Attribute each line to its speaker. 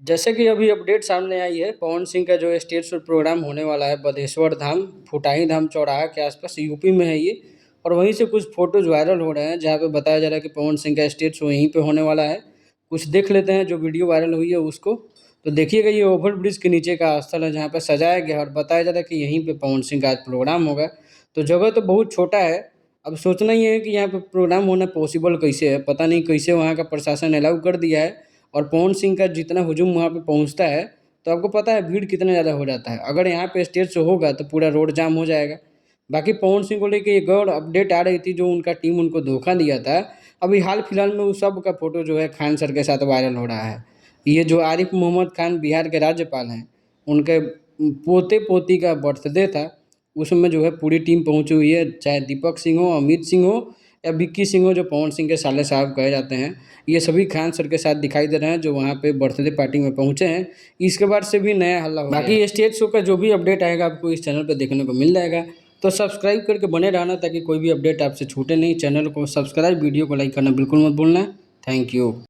Speaker 1: जैसे कि अभी अपडेट सामने आई है, पवन सिंह का जो स्टेज शो प्रोग्राम होने वाला है बधेश्वर धाम, फुटाही धाम चौराहा के आसपास, यूपी में है ये। और वहीं से कुछ फोटोज वायरल हो रहे हैं जहाँ पे बताया जा रहा है कि पवन सिंह का स्टेज शो यहीं पे होने वाला है। कुछ देख लेते हैं जो वीडियो वायरल हुई है उसको। तो देखिएगा, ये ओवर ब्रिज के नीचे का स्थल है जहाँ पे सजाया गया है और बताया जा रहा है कि यहीं पे पवन सिंह का आज प्रोग्राम होगा। तो जगह तो बहुत छोटा है। अब सोचना ही है कि यहाँ पे प्रोग्राम होना पॉसिबल कैसे है, पता नहीं कैसे वहाँ का प्रशासन अलाउ कर दिया है। और पवन सिंह का जितना हुजूम वहाँ पे पहुँचता है, तो आपको पता है भीड़ कितना ज़्यादा हो जाता है। अगर यहाँ पे स्टेज शो होगा तो पूरा रोड जाम हो जाएगा। बाकी पवन सिंह को लेके एक और अपडेट आ रही थी, जो उनका टीम उनको धोखा दिया था। अभी हाल फिलहाल में उस सब का फोटो जो है खान सर के साथ वायरल हो रहा है। ये जो आरिफ मोहम्मद खान बिहार के राज्यपाल हैं, उनके पोते पोती का बर्थडे था। उसमें जो है पूरी टीम पहुंची हुई है, चाहे दीपक सिंह हो, अमित सिंह हो या विक्की सिंह हो, जो पवन सिंह के साले साहब कहे जाते हैं। ये सभी खान सर के साथ दिखाई दे रहे हैं जो वहाँ पे बर्थडे पार्टी में पहुँचे हैं। इसके बाद से भी नया हल्ला हो गया है। बाकी स्टेज शो का जो भी अपडेट आएगा आपको इस चैनल पर देखने को मिल जाएगा। तो सब्सक्राइब करके बने रहना ताकि कोई भी अपडेट आपसे छूटे नहीं। चैनल को सब्सक्राइब, वीडियो को लाइक करना बिल्कुल मत भूलना। Thank you.